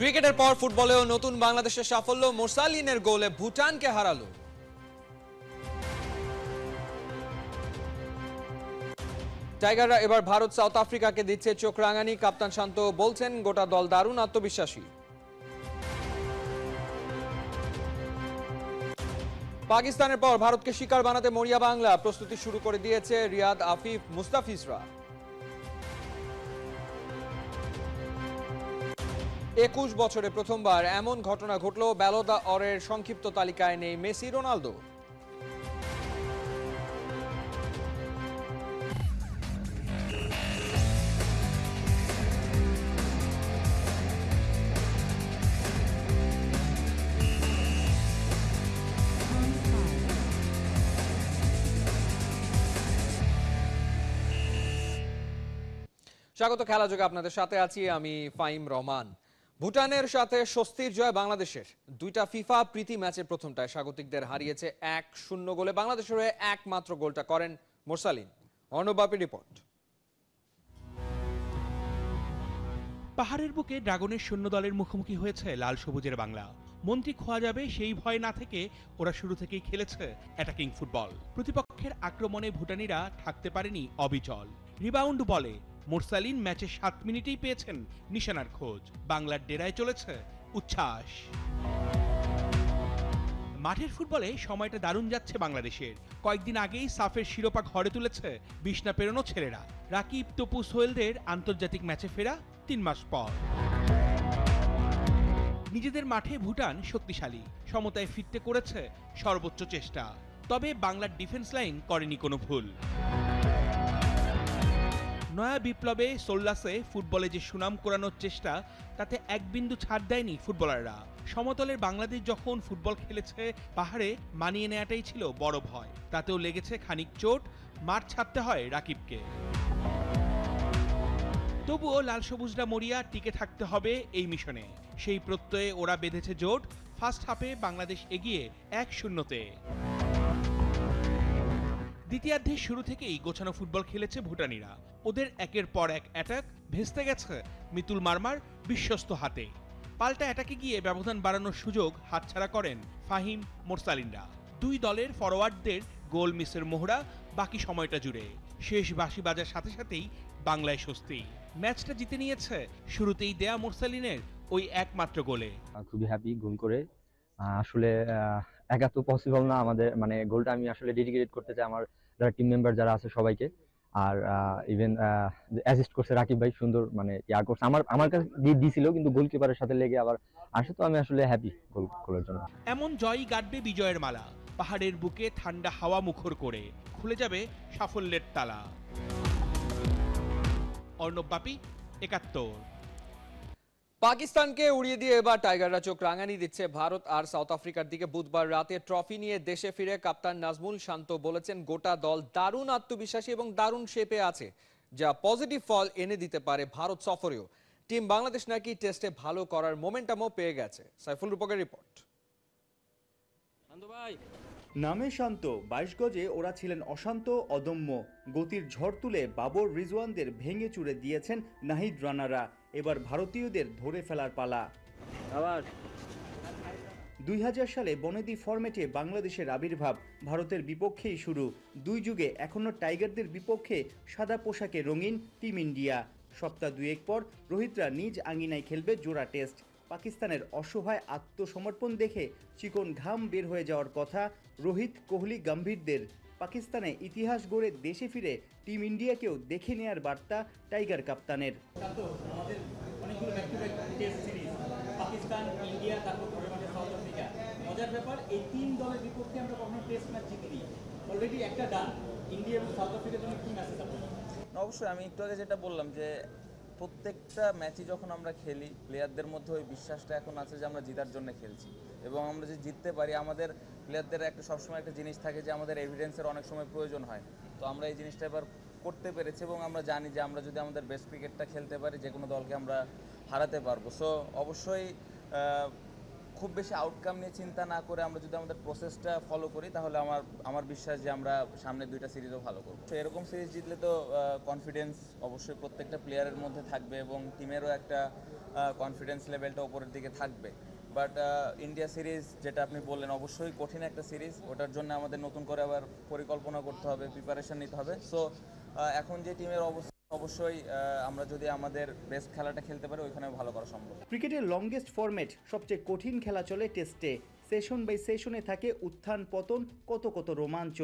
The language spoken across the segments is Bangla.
ক্রিকেটের পর ফুটবলেও নতুন বাংলাদেশের সাফল্য, মোরসালিনের গোলে ভুটানকে হারালো। টাইগাররা এবার ভারত সাউথ আফ্রিকাকে দিচ্ছে চোখ রাঙানি। কাপ্তান শান্ত বলছেন গোটা দল দারুণ আত্মবিশ্বাসী। পাকিস্তানের পর ভারতকে শিকার বানাতে মরিয়া বাংলা, প্রস্তুতি শুরু করে দিয়েছে রিয়াদ, আফিফ, মুস্তাফিজরা। 21 বছরে প্রথমবার এমন ঘটনা ঘটল, ব্যালন অরের সংক্ষিপ্ত তালিকায় নেই মেসি, রোনালদো। স্বাগত খেলা যোগে, আপনাদের সাথে আছি আমি ফাহিম রহমান। ভুটানের সাথে স্বস্তির জয় বাংলাদেশের। দুইটা ফিফা প্রীতি ম্যাচের প্রথমটায় স্বাগতিকদের হারিয়েছে 1-0 গোলে। বাংলাদেশের হয়ে একমাত্র গোলটা করেন মোরসালিন। অর্ণবাপী রিপোর্ট। পাহাড়ের বুকে ড্রাগনের সৈন্য দলের মুখোমুখি হয়েছে লাল সবুজের বাংলা। মন্ত্রী খোয়া যাবে সেই ভয় না থেকে ওরা শুরু থেকেই খেলেছে অ্যাটাকিং ফুটবল। প্রতিপক্ষের আক্রমণে ভুটানিরা থাকতে পারেনি অবিচল। রিবাউন্ড বলে মোরসালিন ম্যাচের 7 মিনিটেই পেয়েছেন নিশানার খোঁজ। বাংলার ডেরায় চলেছে উচ্ছ্বাস। মাঠের ফুটবলে সময়টা দারুণ যাচ্ছে বাংলাদেশের। কয়েকদিন আগেই সাফের শিরোপা ঘরে তুলেছে বিছনা পেরোনো ছেলেরা। রাকিব, তপু, সোহেলদের আন্তর্জাতিক ম্যাচে ফেরা 3 মাস পর। নিজেদের মাঠে ভুটান শক্তিশালী, সমতায় ফিরতে করেছে সর্বোচ্চ চেষ্টা। তবে বাংলার ডিফেন্স লাইন করেনি কোনো ভুল। নয়া বিপ্লবে সোল্লাসে ফুটবলে যে সুনাম করানোর চেষ্টা, তাতে এক বিন্দু ছাড় দেয়নি ফুটবলাররা। সমতলের বাংলাদেশ যখন ফুটবল খেলেছে, পাহাড়ে মানিয়ে নেওয়াটাই ছিল বড় ভয়। তাতেও লেগেছে খানিক চোট, মাঠ ছাড়তে হয় রাকিবকে। তবুও লাল সবুজরা মরিয়া, টিকে থাকতে হবে এই মিশনে। সেই প্রত্যয়ে ওরা বেঁধেছে জোট। ফার্স্ট হাফে বাংলাদেশ এগিয়ে 1-0-তে। দ্বিতীয়ার্ধের শুরু থেকেই গোছানো ফুটবল খেলেছে ভুটানিরা। ওদের একের পর এক অ্যাটাক ভেস্তে গেছে মিতুল মারমার বিশ্বস্ত হাতে। পাল্টা অ্যাটাকে গিয়ে ব্যবধান বাড়ানোর সুযোগ হাতছাড়া করেন ফাহিম, মোরসালিনরা। দুই দলের ফরওয়ার্ডদের গোল মিসের মোহরা বাকি সময়টা জুড়ে। শেষ বাঁশি বাজার সাথে সাথেই বাংলায় স্বস্তি। ম্যাচটা জিতে নিয়েছে শুরুতেই দেয়া মোরসালিনের ওই একমাত্র গোলে। খুবই হ্যাপি গোল করে। আসলে একা তো পসিবল না আমাদের, মানে গোলটা আমি আসলে ডেডিকেট করতে চাই আমার যারা টিম মেম্বার যারা আছে সবাইকে। আর ইভেন অ্যাসিস্ট করছে রাকিব ভাই, সুন্দর মানে করছে। আমার কাছে দিয়েছিল কিন্তু গোলকিপারের সাথে লেগে আবার আসে, তো আমি আসলে হ্যাপি গোলের জন্য। এমন জয়ই গাঁটবে বিজয়ের মালা। পাহাড়ের বুকে ঠান্ডা হাওয়া মুখর করে খুলে যাবে সাফল্যের তালা। অর্ণবাপী, 71। পাকিস্তানকে উড়িয়ে দিয়ে এবার টাইগাররা চোখ রাঙানি দিচ্ছে ভারত আর সাউথ আফ্রিকার দিকে। বুধবার রাতে ট্রফি নিয়ে দেশে ফিরে কাপ্তান নাজমুল শান্ত বলেছেন গোটা দল দারুণ আত্মবিশ্বাসী এবং দারুণ শেপে আছে, যা পজিটিভ ফল এনে দিতে পারে ভারত সফরেও। টিম বাংলাদেশ নাকি টেস্টে ভালো করার মোমেন্টামও পেয়ে গেছে। সাইফুল রূপকের রিপোর্ট। নামে শান্ত, 22 গজে ওরা ছিলেন অশান্ত, অদম্য। গতির ঝড় তুলে বাবর, রিজওয়ানদের ভেঙে চুরে দিয়েছেন নাহিদ রানারা। এবার ভারতীয়দের ধরে ফেলার পালা। 2000 সালে বনেদি ফরম্যাটে বাংলাদেশের আবির্ভাব, ভারতের বিপক্ষেই শুরু। দুই যুগে এখনো টাইগারদের বিপক্ষে সাদা পোশাকে রঙিন টিম ইন্ডিয়া। সপ্তাহ দুয়েক পর রোহিতরা নিজ আঙ্গিনায় খেলবে জোড়া টেস্ট। পাকিস্তানের অসহায় আত্মসমর্পণ দেখে চিকন ঘাম বের হয়ে যাওয়ার কথা রোহিত, কোহলি, গম্ভীরদের। পাকিস্তানে ইতিহাস গড়ে দেশে ফিরে টিম ইন্ডিয়াকেও দেখে নেয়ার বার্তা টাইগার কাপ্তানের। পাকিস্তান, ইন্ডিয়া, তারপর ঘরের মাঠে সাউথ আফ্রিকা। মজার ব্যাপার, এই 3 দলের বিপক্ষে আমরা কখনো টেস্ট ম্যাচ জিতিনি। অলরেডি একটা ডান। ইন্ডিয়া এবং সাউথ আফ্রিকার জন্য কি মেসেজ আপনার? অবশ্যই আমি একটু আগে যেটা বললাম যে প্রত্যেকটা ম্যাচই যখন আমরা খেলি, প্লেয়ারদের মধ্যে ওই বিশ্বাসটা এখন আছে যে আমরা জেতার জন্য খেলছি, এবং আমরা যে জিততে পারি, আমাদের প্লেয়ারদের একটা সবসময় একটা জিনিস থাকে যে আমাদের এভিডেন্সের অনেক সময় প্রয়োজন হয়। তো আমরা এই জিনিসটা এবার করতে পেরেছি, এবং আমরা জানি যে আমরা যদি আমাদের বেস্ট ক্রিকেটটা খেলতে পারি, যে কোনো দলকে আমরা হারাতে পারবো। সো অবশ্যই খুব বেশি আউটকাম নিয়ে চিন্তা না করে আমরা যদি আমাদের প্রসেসটা ফলো করি তাহলে আমার বিশ্বাস যে আমরা সামনে 2টা সিরিজও ভালো করব। তো এরকম সিরিজ জিতলে তো কনফিডেন্স অবশ্যই প্রত্যেকটা প্লেয়ারের মধ্যে থাকবে এবং টিমেরও একটা কনফিডেন্স লেভেলটা উপরের দিকে থাকবে। বাট ইন্ডিয়া সিরিজ যেটা আপনি বললেন অবশ্যই কঠিন একটা সিরিজ, ওটার জন্য আমাদের নতুন করে আবার পরিকল্পনা করতে হবে, প্রিপারেশন নিতে হবে। সো এখন যে টিমের অবস্থা অবশ্যই আমরা যদি আমাদের বেস্ট খেলাটা খেলতে পারি ওইখানে ভালো করা সম্ভব। ক্রিকেটের লংগেস্ট ফরম্যাট, সবচেয়ে কঠিন খেলা চলে টেস্টে। সেশন বাই সেশনে থাকে উত্থান পতন, কত কত রোমাঞ্চ।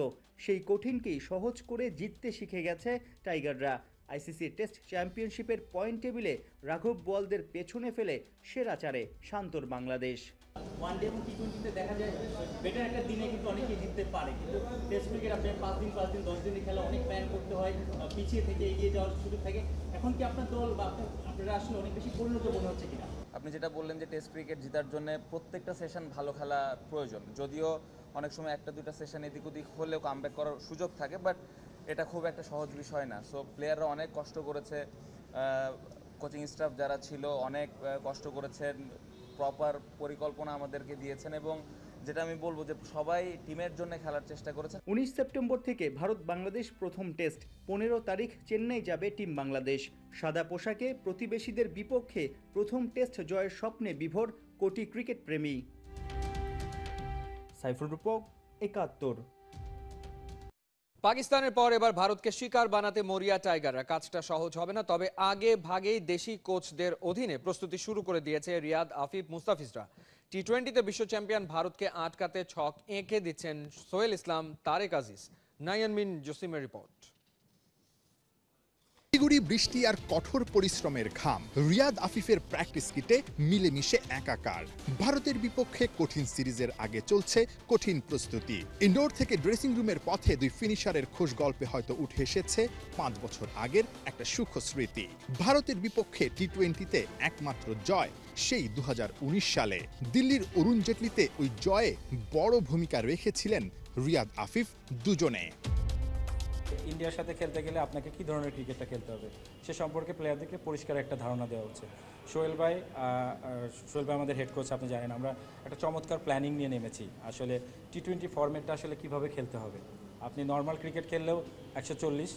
সেই কঠিনকেই সহজ করে জিততে শিখে গেছে টাইগাররা। আইসিসি টেস্ট চ্যাম্পিয়নশিপের পয়েন্ট টেবিলে রাঘব বোয়ালদের পেছনে ফেলে সেরা চারে শান্তর বাংলাদেশ। ওয়ানডে এবং টি20তে দেখা যায় বেটার একটা দিনে কিন্তু অনেকেই জিততে পারে, কিন্তু টেস্ট ক্রিকেট আপনার 5 দিন 10 দিনের খেলা অনেক প্ল্যান করতে হয়, পিছিয়ে থেকে এগিয়ে যাওয়ার সুযোগ থাকে। এখন কি আপনার দল বা আপনারা আসলে অনেক বেশি পরিণত মনে হচ্ছে কিনা? আপনি যেটা বললেন যে টেস্ট ক্রিকেট জেতার জন্য প্রত্যেকটা সেশন ভালো খেলা প্রয়োজন, যদিও অনেক সময় একটা দুটা সেশন এদিক ওদিক হলেও কামব্যাক করার সুযোগ থাকে, বাট এটা খুব একটা সহজ বিষয় না। সো প্লেয়াররা অনেক কষ্ট করেছে, কোচিং স্টাফ যারা ছিল অনেক কষ্ট করেছেন, প্রপার পরিকল্পনা আমাদেরকে দিয়েছেন এবং যেটা আমি বলবো যে সবাই টিমের জন্য খেলার চেষ্টা করেছেন। 19 সেপ্টেম্বর থেকে ভারত বাংলাদেশ প্রথম টেস্ট, 15 তারিখ চেন্নাই যাবে টিম বাংলাদেশ। সাদা পোশাকে প্রতিবেশীদের বিপক্ষে প্রথম টেস্ট জয়ের স্বপ্নে বিভোর কোটি ক্রিকেট প্রেমী। সাইফুল রূপক, 71। পাকিস্তানের পর এবার ভারতকে শিকার বানাতে মরিয়া টাইগাররা। কাজটা সহজ হবে না, তবে আগে ভাগেই দেশি কোচদের অধীনে প্রস্তুতি শুরু করে দিয়েছে রিয়াদ, আফিফ, মুস্তাফিজরা। টি20তে বিশ্ব চ্যাম্পিয়ন ভারতকে আটকাতে ছক এঁকে দিচ্ছেন সোহেল ইসলাম, তারেক আজিজ। নাইয়ান মিন জসিমের রিপোর্ট। শিলিগুড়ি বৃষ্টি আর কঠোর পরিশ্রমের ঘাম, রিয়াদ আফিফের প্র্যাকটিস কিটে মিলেমিশে একাকার। ভারতের বিপক্ষে কঠিন সিরিজের আগে চলছে কঠিন প্রস্তুতি। ইনডোর থেকে ড্রেসিং রুমের পথে দুই ফিনিশারের খোশ গল্পে হয়তো উঠে এসেছে 5 বছর আগের একটা সুখ স্মৃতি। ভারতের বিপক্ষে টি20তে একমাত্র জয় সেই 2019 সালে। দিল্লির অরুণ জেটলিতে ওই জয়ে বড় ভূমিকা রেখেছিলেন রিয়াদ আফিফ দুজনে। ইন্ডিয়ার সাথে খেলতে গেলে আপনাকে কী ধরনের ক্রিকেটটা খেলতে হবে সে সম্পর্কে প্লেয়ারদেরকে পরিষ্কার একটা ধারণা দেওয়া উচিত। সোহেল ভাই আমাদের হেড কোচ, আপনি জানেন আমরা একটা চমৎকার প্ল্যানিং নিয়ে নেমেছি। আসলে টি20 ফরম্যাটটা আসলে কিভাবে খেলতে হবে। আপনি নর্মাল ক্রিকেট খেললেও 140,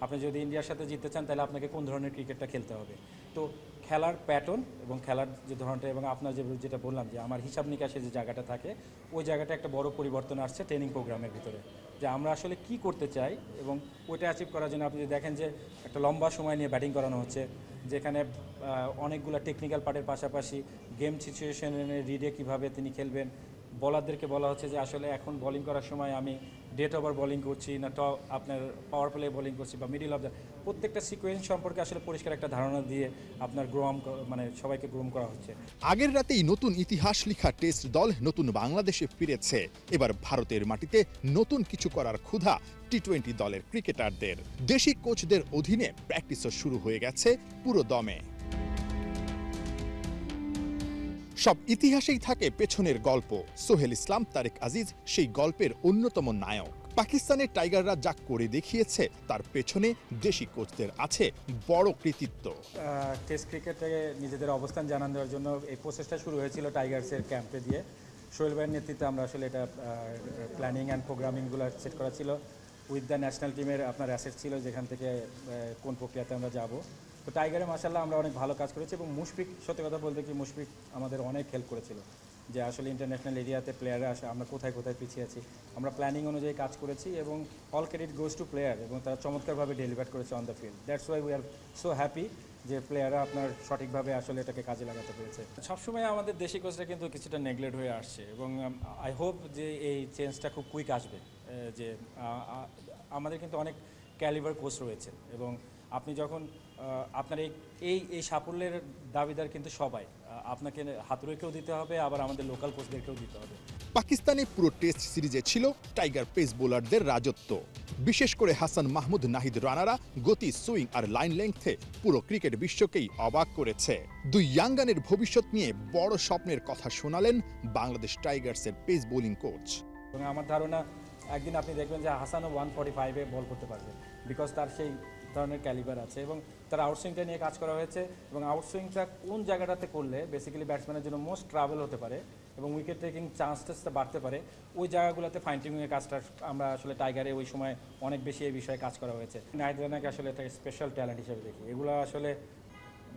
আপনি যদি ইন্ডিয়ার সাথে জিততে চান তাহলে আপনাকে কোন ধরনের ক্রিকেটটা খেলতে হবে। তো খেলার প্যাটার্ন এবং খেলার যে ধরনটা এবং আপনার যেটা বললাম যে আমার হিসাব নিকাশে যে জায়গাটা থাকে ওই জায়গাটা একটা বড় পরিবর্তন আসছে ট্রেনিং প্রোগ্রামের ভিতরে, যে আমরা আসলে কি করতে চাই এবং ওইটা অ্যাচিভ করার জন্য আপনি যদি দেখেন যে একটা লম্বা সময় নিয়ে ব্যাটিং করানো হচ্ছে, যেখানে অনেকগুলো টেকনিক্যাল পার্টের পাশাপাশি গেম সিচুয়েশনে রিডে কীভাবে তিনি খেলবেন। বলারদেরকে বলা হচ্ছে যে আসলে এখন বোলিং করার সময় আমি ডেট ওভার বোলিং করছি না আপনার পাওয়ার প্লে বোলিং করছি বা মিডিল অফ দ্য, প্রত্যেকটা সিকোয়েন্স সম্পর্কে আসলে পরিষ্কার একটা ধারণা দিয়ে আপনার সবাইকে গ্রোম করা হচ্ছে। আগের রাতেই নতুন ইতিহাস লেখা টেস্ট দল নতুন বাংলাদেশে ফিরেছে। এবার ভারতের মাটিতে নতুন কিছু করার ক্ষুধা টি20 দলের ক্রিকেটারদের। দেশি কোচদের অধীনে প্র্যাকটিসও শুরু হয়ে গেছে পুরো দমে। সব ইতিহাসেই থাকে পেছনের গল্প। সোহেল ইসলাম, তারেক আজিজ সেই গল্পের অন্যতম নায়ক। পাকিস্তানের টাইগাররা যা করে দেখিয়েছে তার পেছনে দেশি কোচদের আছে বড় কৃতিত্ব। টেস্ট ক্রিকেটে নিজেদের অবস্থান জানান দেওয়ার জন্য এই প্রসেসটা শুরু হয়েছিল টাইগার্সের ক্যাম্পে দিয়ে। সোহেল ভাইয়ের নেতৃত্বে আমরা আসলে এটা প্ল্যানিং অ্যান্ড প্রোগ্রামিংগুলো সেট করা ছিল। উইথ দ্য ন্যাশনাল টিমের আপনার অ্যাসেট ছিল যেখান থেকে কোন প্রক্রিয়াতে আমরা যাব। তো টাইগারে মাশাআল্লাহ আমরা অনেক ভালো কাজ করেছি এবং মুশফিক, সত্যি কথা বলতে কি মুশফিক আমাদের অনেক হেল্প করেছিল যে আসলে ইন্টারন্যাশনাল এরিয়াতে প্লেয়াররা আসে আমরা কোথায় কোথায় পিছিয়ে আছি। আমরা প্ল্যানিং অনুযায়ী কাজ করেছি এবং all credit goes to player এবং তারা চমৎকারভাবে ডেলিভার করেছে on the field. That's why we are so happy যে প্লেয়াররা আপনার সঠিকভাবে আসলে এটাকে কাজে লাগাতে পেরেছে। সবসময় আমাদের দেশি কোচরা কিন্তু কিছুটা নেগলেক্ট হয়ে আসছে এবং আই হোপ যে এই চেঞ্জটা খুব কুইক আসবে। যে আমাদের কিন্তু অনেক ক্যালিবার কোচ রয়েছে এবং আপনি যখন আপনার এই সাফল্যের দাবিদার কিন্তু সবাই, আপনাকে হাতুড়েকেও দিতে হবে আবার আমাদের লোকাল কোচদেরকেও দিতে হবে। পাকিস্তানে পুরো টেস্ট সিরিজে ছিল টাইগার পেস বোলারদের রাজত্ব। বিশেষ করে হাসান মাহমুদ, নাহিদ রানারা গতি, সুইং আর লাইন লেংথে পুরো ক্রিকেট বিশ্বকেই অবাক করেছে। দুই ইয়াঙ্গানের ভবিষ্যৎ নিয়ে বড় স্বপ্নের কথা শোনালেন বাংলাদেশ টাইগার্সের পেস বোলিং কোচ। এবং আমার ধারণা একদিন আপনি দেখবেন যে হাসানও 145-এ বল করতে পারবে, বিকজ তার সেই ধরনের ক্যালিবার আছে এবং তার আউটসুইংটা নিয়ে কাজ করা হয়েছে এবং আউটসুইংটা কোন জায়গাটাতে করলে বেসিক্যালি ব্যাটসম্যানের জন্য মোস্ট ট্রাভেল হতে পারে এবং উইকেট টেকিং চান্সটা বাড়তে পারে, ওই জায়গাগুলোতে ফাইন টিউনিংয়ের কাজটা আমরা আসলে টাইগারে ওই সময় অনেক বেশি এই বিষয়ে কাজ করা হয়েছে। নাহিদ রানাকে আসলে একটা স্পেশাল ট্যালেন্ট হিসেবে দেখি। এগুলো আসলে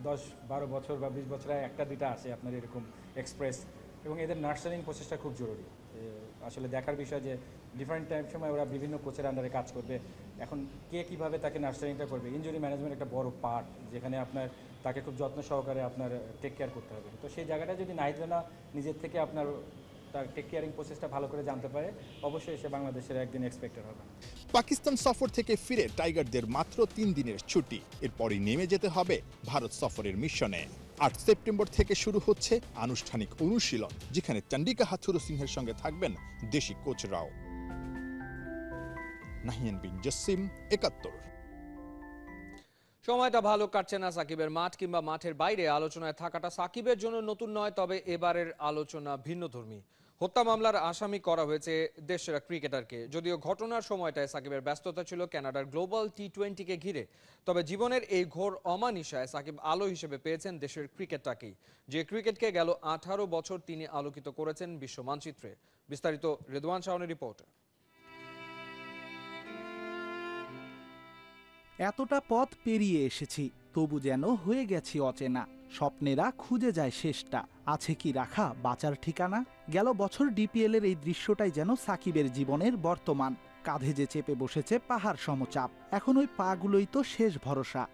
10-12 বছর বা 20 বছরে একটা দুইটা আসে আপনার এরকম এক্সপ্রেস, এবং এদের নার্সারিং প্রসেসটা খুব জরুরি। আসলে দেখার বিষয় যে ডিফারেন্ট টাইম সময় ওরা বিভিন্ন কোচের আন্ডারে কাজ করবে, এখন কে কীভাবে তাকে নার্সারিংটা করবে। ইনজুরি ম্যানেজমেন্ট একটা বড় পার্ট, যেখানে আপনার তাকে খুব যত্ন সহকারে আপনার টেক কেয়ার করতে হবে। তো সেই জায়গাটা যদি নাহিদ রানা নিজের থেকে আপনার তার টেক কেয়ারিং প্রসেসটা ভালো করে জানতে পারে, অবশ্যই সে বাংলাদেশের একদিন এক্সপেক্টেড হবে। পাকিস্তান সফর থেকে ফিরে টাইগারদের মাত্র 3 দিনের ছুটি, এরপরই নেমে যেতে হবে ভারত সফরের মিশনে। 8 সেপ্টেম্বর থেকে শুরু হচ্ছে আনুষ্ঠানিক অনুশীলন, যেখানে চন্ডিকা হাথুরু সিংহের সঙ্গে থাকবেন দেশি কোচরাও। নাহিয়ান বিন জসিম, ৭১। সময়টা ভালো কাটছে না সাকিবের। মাঠ কিংবা মাঠের বাইরে আলোচনায় থাকাটা সাকিবের জন্য নতুন নয়, তবে এবারের আলোচনা ভিন্নধর্মী। হত্যা মামলার আসামি করা হয়েছে দেশসেরা ক্রিকেটারকে। যদিও ঘটনার সময়টায় সাকিবের ব্যস্ততা ছিল কানাডার গ্লোবাল টি20কে ঘিরে, তবে জীবনের এই ঘোর অমানিশায় সাকিব আলো হিসেবে পেয়েছেন দেশের ক্রিকেটটাকেই, যে ক্রিকেটকে গেল 18 বছর তিনি আলোকিত করেছেন বিশ্ব মানচিত্রে। বিস্তারিত রেদওয়ান শাওনের রিপোর্ট। এতটা পথ পেরিয়ে এসেছি, তবু যেন হয়ে গেছি অচেনা। স্বপ্নেরা খুঁজে যায় শেষটা, আছে কি রাখা বাঁচার ঠিকানা। গেল বছর ডিপিএলের এই দৃশ্যটাই যেন সাকিবের জীবনের বর্তমান। কাঁধে যে চেপে বসেছে পাহাড় সমচাপ, এখন ওই পাগুলোই তো শেষ ভরসা।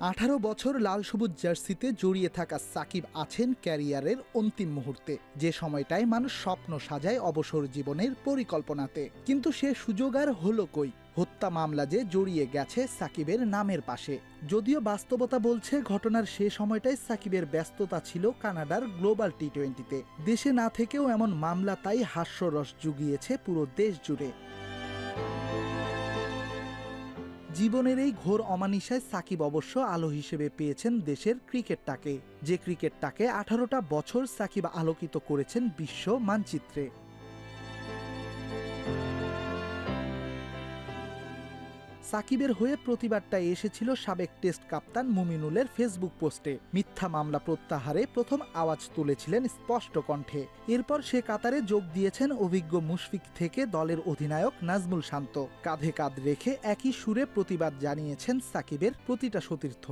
18 বছর লাল সবুজ জার্সিতে জড়িয়ে থাকা সাকিব আছেন ক্যারিয়ারের অন্তিম মুহূর্তে, যে সময়টায় মানুষ স্বপ্ন সাজায় অবসর জীবনের পরিকল্পনাতে। কিন্তু সে সুযোগ আর হলো কই? হত্যা মামলা যে জড়িয়ে গেছে সাকিবের নামের পাশে। যদিও বাস্তবতা বলছে ঘটনার সে সময়টায় সাকিবের ব্যস্ততা ছিল কানাডার গ্লোবাল টি20তে। দেশে না থেকেও এমন মামলা তাই হাস্যরস জুগিয়েছে পুরো দেশ জুড়ে। জীবনের এই ঘোর অমানিশায় সাকিব অবশ্য আলো হিসেবে পেয়েছেন দেশের ক্রিকেটটাকে, যে ক্রিকেটটাকে 18টা বছর সাকিব আলোকিত করেছেন বিশ্ব মানচিত্রে। সাকিবের হয়ে প্রতিবাদটা এসেছিল সাবেক টেস্ট কাপ্তান মুমিনুলের ফেসবুক পোস্টে। মিথ্যা মামলা প্রত্যাহারে প্রথম আওয়াজ তুলেছিলেন স্পষ্ট কণ্ঠে। এরপর সে কাতারে যোগ দিয়েছেন অভিজ্ঞ মুশফিক থেকে দলের অধিনায়ক নাজমুল শান্ত। কাঁধে কাঁধ রেখে একই সুরে প্রতিবাদ জানিয়েছেন সাকিবের প্রতিটা সতীর্থ।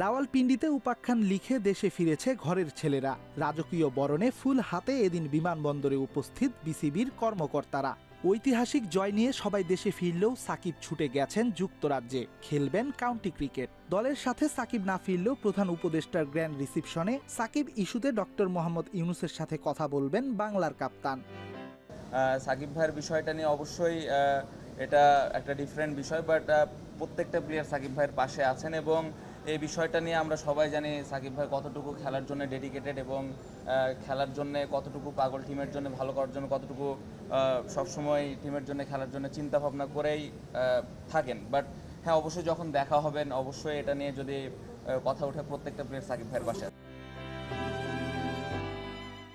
রাওয়ালপিন্ডিতে উপাখ্যান লিখে দেশে ফিরেছে ঘরের ছেলেরা। রাজকীয় বরণে ফুল হাতে এদিন বিমানবন্দরে উপস্থিত বিসিবির কর্মকর্তারা। ঐতিহাসিক জয় নিয়ে সবাই দেশে ফিরলেও সাকিব ছুটে গেছেন যুক্তরাজ্যে, খেলবেন কাউন্টি ক্রিকেট। দলের সাথে সাকিব না ফিরলেও প্রধান উপদেষ্টার গ্র্যান্ড রিসিপশনে সাকিব ইস্যুতে ডক্টর মোহাম্মদ ইউনুসের সাথে কথা বলবেন বাংলার কাপ্তান। সাকিব ভাইয়ের বিষয়টা নিয়ে অবশ্যই এটা একটা ডিফারেন্ট বিষয়, বাট প্রত্যেকটা প্লেয়ার সাকিব ভাইয়ের পাশে আছেন, এবং এই বিষয়টা নিয়ে আমরা সবাই জানি সাকিব ভাই কতটুকু খেলার জন্য ডেডিকেটেড, এবং খেলার জন্য কতটুকু পাগল, টিমের জন্য ভালো করার জন্য কতটুকু সবসময় টিমের জন্য খেলার জন্য চিন্তা ভাবনা করেই থাকেন। বাট হ্যাঁ, অবশ্যই যখন দেখা হবেন অবশ্যই এটা নিয়ে যদি কথা ওঠে, প্রত্যেকটা প্লেয়ার সাকিব ভাইয়ের পাশে।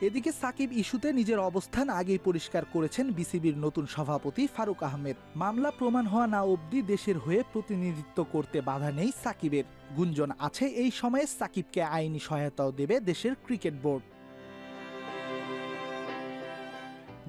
এদিকে সাকিব ইস্যুতে নিজের অবস্থান আগেই পরিষ্কার করেছেন বিসিবির নতুন সভাপতি ফারুক আহমেদ। মামলা প্রমাণ হওয়া না অবধি দেশের হয়ে প্রতিনিধিত্ব করতে বাধা নেই সাকিবের। গুঞ্জন আছে এই সময়ে সাকিবকে আইনি সহায়তাও দেবে দেশের ক্রিকেট বোর্ড।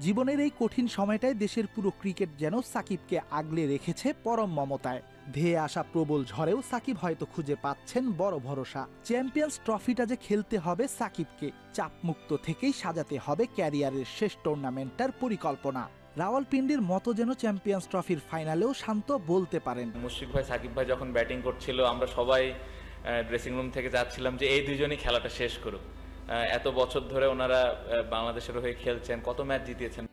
জীবনের এই কঠিন সময়টায় দেশের পুরো ক্রিকেট যেন সাকিবকে আগলে রেখেছে পরম মমতায়। ধেয়ে আসা প্রবল ঝড়েও সাকিব হয়তো খুঁজে পাচ্ছেন বড় ভরসা। চ্যাম্পিয়ন্স ট্রফিটা যে খেলতে হবে সাকিবকে, চাপমুক্ত থেকেই সাজাতে হবে ক্যারিয়ারের শেষ টুর্নামেন্টটার পরিকল্পনা। রাওয়ালপিন্ডির মতো যেন চ্যাম্পিয়ন্স ট্রফির ফাইনালেও শান্ত বলতে পারেন। মুশফিক ভাই সাকিব ভাই যখন ব্যাটিং করছিল, আমরা সবাই ড্রেসিং রুম থেকে যাচ্ছিলাম যে এই দুজনই খেলাটা শেষ করুক। এত বছর ধরে ওনারা বাংলাদেশের হয়ে খেলছেন, কত ম্যাচ জিতিয়েছেন।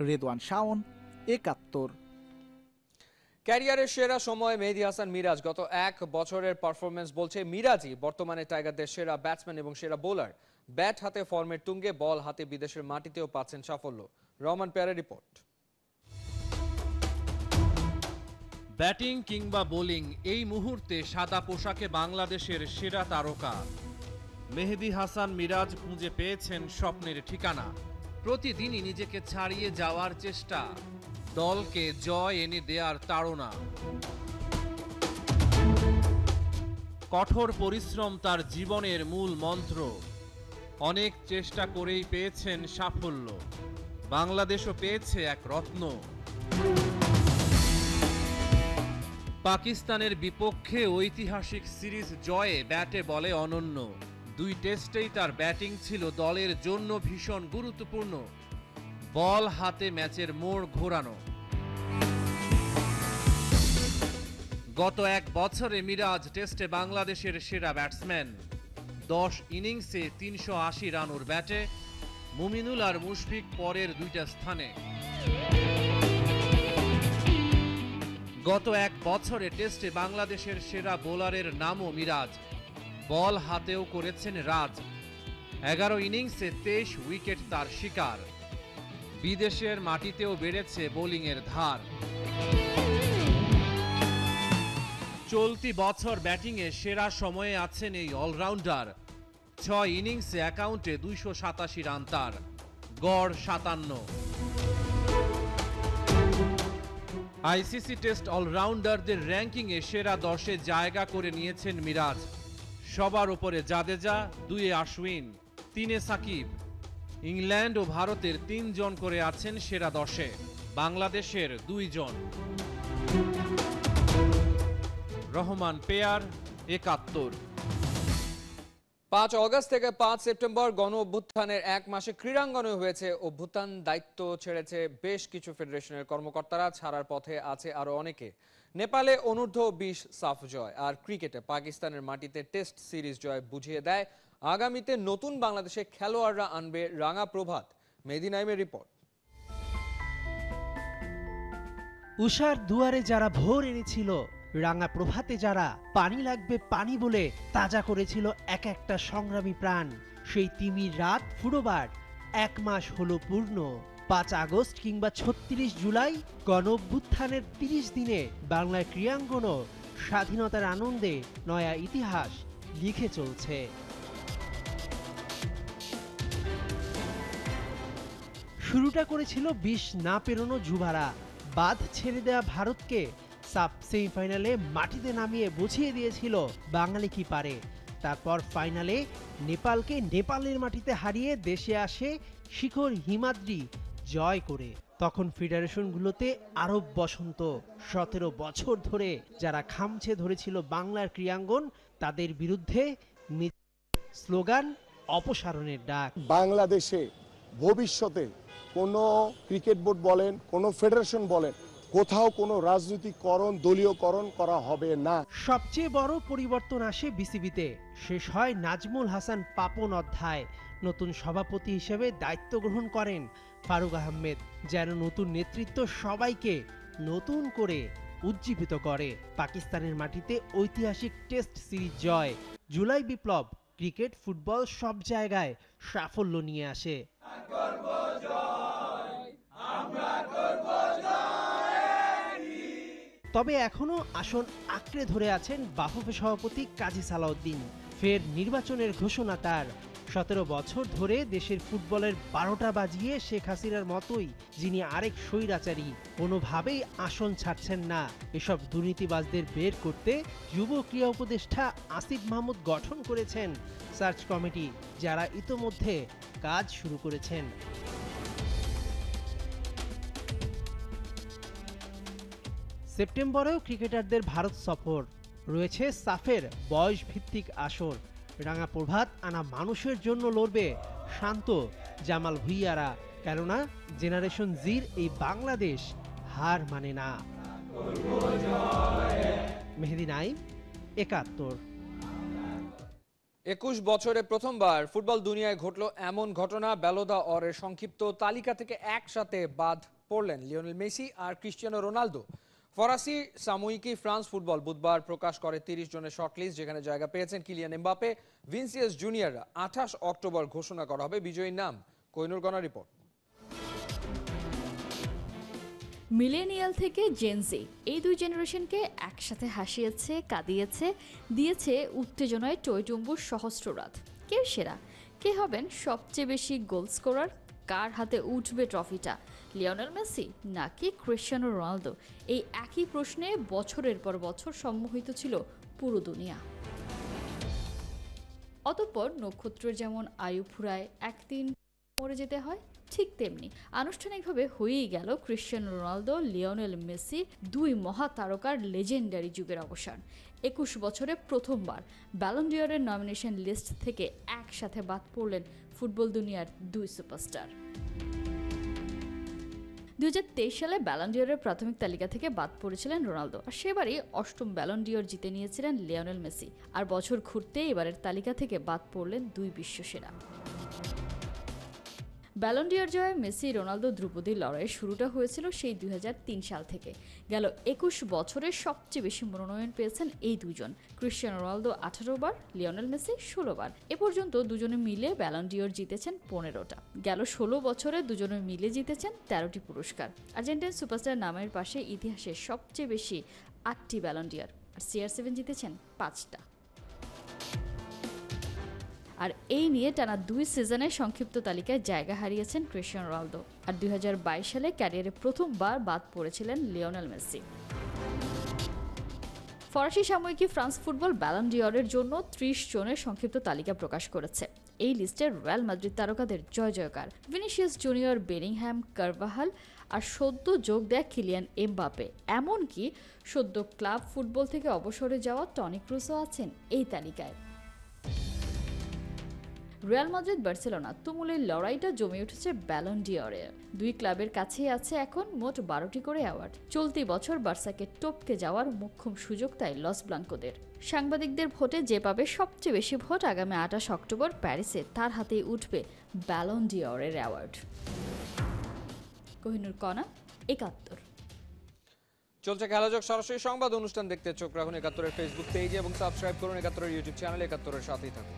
রেদওয়ান শাওন, ৭১। ক্যারিয়ারের সেরা সময় মেহেদী হাসান মিরাজ। গত 1 বছরের পারফরমেন্স বলছে মিরাজই বর্তমানে টাইগারদের সেরা ব্যাটসম্যান এবং সেরা বোলার। ব্যাট হাতে ফর্মের তুঙ্গে, বল হাতে বিদেশের মাটিতেও পাচ্ছেন সাফল্য। রহমান পেয়ারের রিপোর্ট। ব্যাটিং কিংবা বোলিং, এই মুহূর্তে সাদা পোশাকে বাংলাদেশের সেরা তারকা মেহেদী হাসান মিরাজ খুঁজে পেয়েছেন স্বপ্নের ঠিকানা। প্রতিদিনই নিজেকে ছাড়িয়ে যাওয়ার চেষ্টা, দলকে জয় এনে দেওয়ার তাড়না। কঠোর পরিশ্রম তার জীবনের মূল মন্ত্র। অনেক চেষ্টা করেই পেয়েছেন সাফল্য। বাংলাদেশও পেয়েছে এক রত্ন। পাকিস্তানের বিপক্ষে ঐতিহাসিক সিরিজ জয়ে ব্যাটে বলে অনন্য। 2 টেস্টেই তার ব্যাটিং ছিল দলের জন্য ভীষণ গুরুত্বপূর্ণ। বল হাতে ম্যাচের মোড় ঘোরানো। গত 1 বছরে মিরাজ টেস্টে বাংলাদেশের সেরা ব্যাটসম্যান। 10 ইনিংসে 380 রান ওর ব্যাটে। মুমিনুল আর মুশফিক পরের 2টা স্থানে। গত 1 বছরে টেস্টে বাংলাদেশের সেরা বোলারের নামও মিরাজ। বল হাতেও করেছেন রাজ। 11 ইনিংসে 23 উইকেট তার শিকার। বিদেশের মাটিতেও বেড়েছে বোলিংয়ের ধার। চলতি বছর ব্যাটিংয়ে সেরা সময়ে আছেন এই অলরাউন্ডার। 6 ইনিংসে অ্যাকাউন্টে 287 রান তার, গড় 57। আইসিসি টেস্ট অলরাউন্ডারদের র্যাঙ্কিংয়ে সেরা 10-এ জায়গা করে নিয়েছেন মিরাজ। সবার উপরে জাদেজা, 2-এ আশ্বিন, 3-এ সাকিব। ইংল্যান্ড ও ভারতের 3 জন করে আছেন সেরা 10-এ, বাংলাদেশের 2 জন। রহমান পেয়ার, 71। 5 অগস্ট থেকে 5 সেপ্টেম্বর গণ অভ্যুত্থানের 1 মাসে ক্রীড়াঙ্গনে হয়েছে অভ্যুত্থান। দায়িত্ব ছেড়েছে বেশ কিছু ফেডারেশনের কর্মকর্তারা, ছাড়ার পথে আছে আরো অনেকে। নেপালে অনূর্ধ্ব-20 সাফ জয়, আর ক্রিকেটে পাকিস্তানের মাটিতে টেস্ট সিরিজ জয় বুঝিয়ে দেয় আগামীতে নতুন বাংলাদেশে খেলোয়াড়রা আনবে রাঙা প্রভাত। মেহেদী নাইমের রিপোর্ট। উষার দুয়ারে যারা ভোর এনেছিল, রাঙা প্রভাতে যারা পানি লাগবে পানি বলে তাজা করেছিল এক একটা সংগ্রামী প্রাণ, সেই তিমির রাত ফুরোবার 1 মাস হলো পূর্ণ। 5 আগস্ট কিংবা 36 জুলাই গণ অভ্যুত্থানের 30 দিনে বাংলার ক্রীড়াঙ্গনও স্বাধীনতার আনন্দে নয়া ইতিহাস লিখে চলছে। শুরুটা করেছিল 20 না পেরোনো যুবারা। বাঁধ ছেড়ে দেয়া ভারতকে সাব সেমিফাইনালে মাটিতে নামিয়ে বুঝিয়ে দিয়েছিল বাঙালি কি পারে। তারপর ফাইনালে নেপালকে নেপালের মাটিতে হারিয়ে দেশে আসে শিখর হিমাদ্রি জয় করে। তখন ফেডারেশনগুলোতে আরব বসন্ত। 17 বছর ধরে যারা খামছে ধরেছিল বাংলার ক্রীড়াঙ্গন, তাদের বিরুদ্ধে স্লোগান, অপসারণের ডাক। বাংলাদেশে ভবিষ্যতে কোনো ক্রিকেট বোর্ড বলেন, কোনো ফেডারেশন বলেন, কোথাও কোনো রাজনৈতিকরণ, দলীয়করণ করা হবে না। সবচেয়ে বড় পরিবর্তন আসে বিসিবিতে। শেষ হয় নাজমুল হাসান পাপন অধ্যায়। নতুন সভাপতি হিসেবে দায়িত্ব গ্রহণ করেন ফারুক আহমেদ। যেন নতুন নেতৃত্ব সবাইকে নতুন করে উজ্জীবিত করে। পাকিস্তানের মাটিতে ঐতিহাসিক টেস্ট সিরিজ জয়, জুলাই বিপ্লব, ক্রিকেট ফুটবল সব জায়গায় সাফল্য নিয়ে আসে। 'তবে এখনো আসন আঁকড়ে ধরে আছেন বাফুফে সভাপতি কাজী সালাউদ্দিন। ফের নির্বাচনের ঘোষণা তার। 17 বছর ধরে দেশের ফুটবলের 12টা বাজিয়ে শেখ হাসিনার মতোই যিনি আরেক স্বৈরাচারী, কোনোভাবেই আসন ছাড়ছেন না। এসব দুর্নীতিবাজদের বের করতে যুব ক্রীড়া উপদেষ্টা আসিফ মাহমুদ গঠন করেছেন সার্চ কমিটি, যারা ইতোমধ্যে কাজ শুরু করেছেন। সেপ্টেম্বরেও ক্রিকেটারদের ভারত সফর রয়েছে। সাফের বয়স ভিত্তিক আসর। রাঙা প্রভাত আনা মানুষের জন্য লড়বে শান্ত, জামাল ভুইয়ারা, কেননা জেনারেশন জির এই বাংলাদেশ হার মানে না। মেহেদী নাইম, 71। 21 বছরে প্রথমবার ফুটবল দুনিয়ায় ঘটলো এমন ঘটনা। বেলোদা অরের সংক্ষিপ্ত তালিকা থেকে একসাথে বাদ পড়লেন লিওনেল মেসি আর ক্রিস্টিয়ানো রোনালদো। ফরাসি সাময়িকী ফ্রান্স ফুটবল বুধবার প্রকাশ করে 30 জনের শর্টলিস্ট, যেখানে জায়গা পেয়েছেন কিলিয়ান এমবাপে, ভিনিসিয়াস জুনিয়ররা। 28 অক্টোবর ঘোষণা করা হবে বিজয়ীর নাম। কোহিনুর গনা রিপোর্ট। মিলেনিয়াল থেকে জেনজি, এই 2 জেনারেশনকে একসাথে হাসিয়েছে, কাঁদিয়েছে, দিয়েছে উত্তেজনায় টইটুম্বুর সহস্র রাত। কে সেরা? কে হবেন সবচেয়ে বেশি গোল স্কোরার? কার হাতে উঠবে ট্রফিটা? লিওনেল মেসি নাকি ক্রিস্টিয়ানো রোনালদো? এই একই প্রশ্নে বছরের পর বছর সম্মোহিত ছিল পুরো দুনিয়া। অতঃপর নক্ষত্রের যেমন আয়ু ফুরায় একদিন মরে যেতে হয়, ঠিক তেমনি আনুষ্ঠানিকভাবে হয়েই গেল ক্রিশ্চিয়ানো রোনালদো, লিওনেল মেসি দুই মহাতারকার লেজেন্ডারি যুগের অবসান। 21 বছরে প্রথমবার ব্যালন ডি'অরের নমিনেশন লিস্ট থেকে একসাথে বাদ পড়লেন ফুটবল দুনিয়ার দুই সুপারস্টার। 2023 সালে ব্যালন ডি'অরের প্রাথমিক তালিকা থেকে বাদ পড়েছিলেন রোনালদো, আর সেবারই 8ম ব্যালন ডি'অর জিতে নিয়েছিলেন লিওনেল মেসি। আর বছর ঘুরতে এবারের তালিকা থেকে বাদ পড়লেন দুই বিশ্বসেরা। ব্যালন ডি'অর জয়ে মেসি রোনালদো ধ্রুপদীর লড়াইয়ের শুরুটা হয়েছিল সেই 2003 সাল থেকে। গেল 21 বছরে সবচেয়ে বেশি মনোনয়ন পেয়েছেন এই দুজন। ক্রিশ্চিয়ানো রোনালদো 18 বার, লিওনেল মেসি 16 বার। এ পর্যন্ত দুজনে মিলে ব্যালন ডি'অর জিতেছেন 15টা। গেল 16 বছরে দুজনে মিলে জিতেছেন 13টি পুরস্কার। আর্জেন্টাইন সুপারস্টার নামের পাশে ইতিহাসে সবচেয়ে বেশি 8টি ব্যালন ডি'অর, আর CR7 জিতেছেন 5টা। আর এই নিয়ে টানা 2 সিজনের সংক্ষিপ্ত তালিকায় জায়গা হারিয়েছেন ক্রিশ্চিয়ানো রোনালদো। আর 2022 সালে ক্যারিয়ারে প্রথমবার বাদ পড়েছিলেন লিওনেল মেসি। ফরাসি সাময়িকী ফ্রান্স ফুটবল ব্যালন ডি'অরের জন্য 30 জনের সংক্ষিপ্ত তালিকা প্রকাশ করেছে। এই লিস্টে রিয়াল মাদ্রিদ তারকাদের জয় জয়কার। ভিনিসিয়াস জুনিয়র, বেলিংহ্যাম, কারভাহাল আর সদ্য যোগ দেয়া কিলিয়ান এমবাপে, এমনকি সদ্য ক্লাব ফুটবল থেকে অবসরে যাওয়া টনি ক্রুসও আছেন এই তালিকায়। রিয়াল মাদ্রিদ বার্সেলোনা তুমুলের লড়াইটা জমে উঠেছে ব্যালন ডি'অরে। দুই ক্লাবের কাছেই আছে এখন মোট 12টি করে অ্যাওয়ার্ড। চলতি বছর বার্সাকে টপকে যাওয়ার মোক্ষম সুযোগ তাই লস ব্লাঙ্কোদের। সাংবাদিকদের ভোটে যে পাবে সবচেয়ে বেশি ভোট, আগামী 28 অক্টোবর প্যারিসে তার হাতেই উঠবে ব্যালন ডি'অরের অ্যাওয়ার্ড। কোহিনুর কণা, 71। চলছে খেলাযোগ সরাসরি সংবাদ অনুষ্ঠান দেখতে চোখ রাখুন 71-এর ফেসবুক পেজে এবং সাবস্ক্রাইব করুন 71-এর ইউটিউব চ্যানেল। 71-এর সাথেই থাকুন।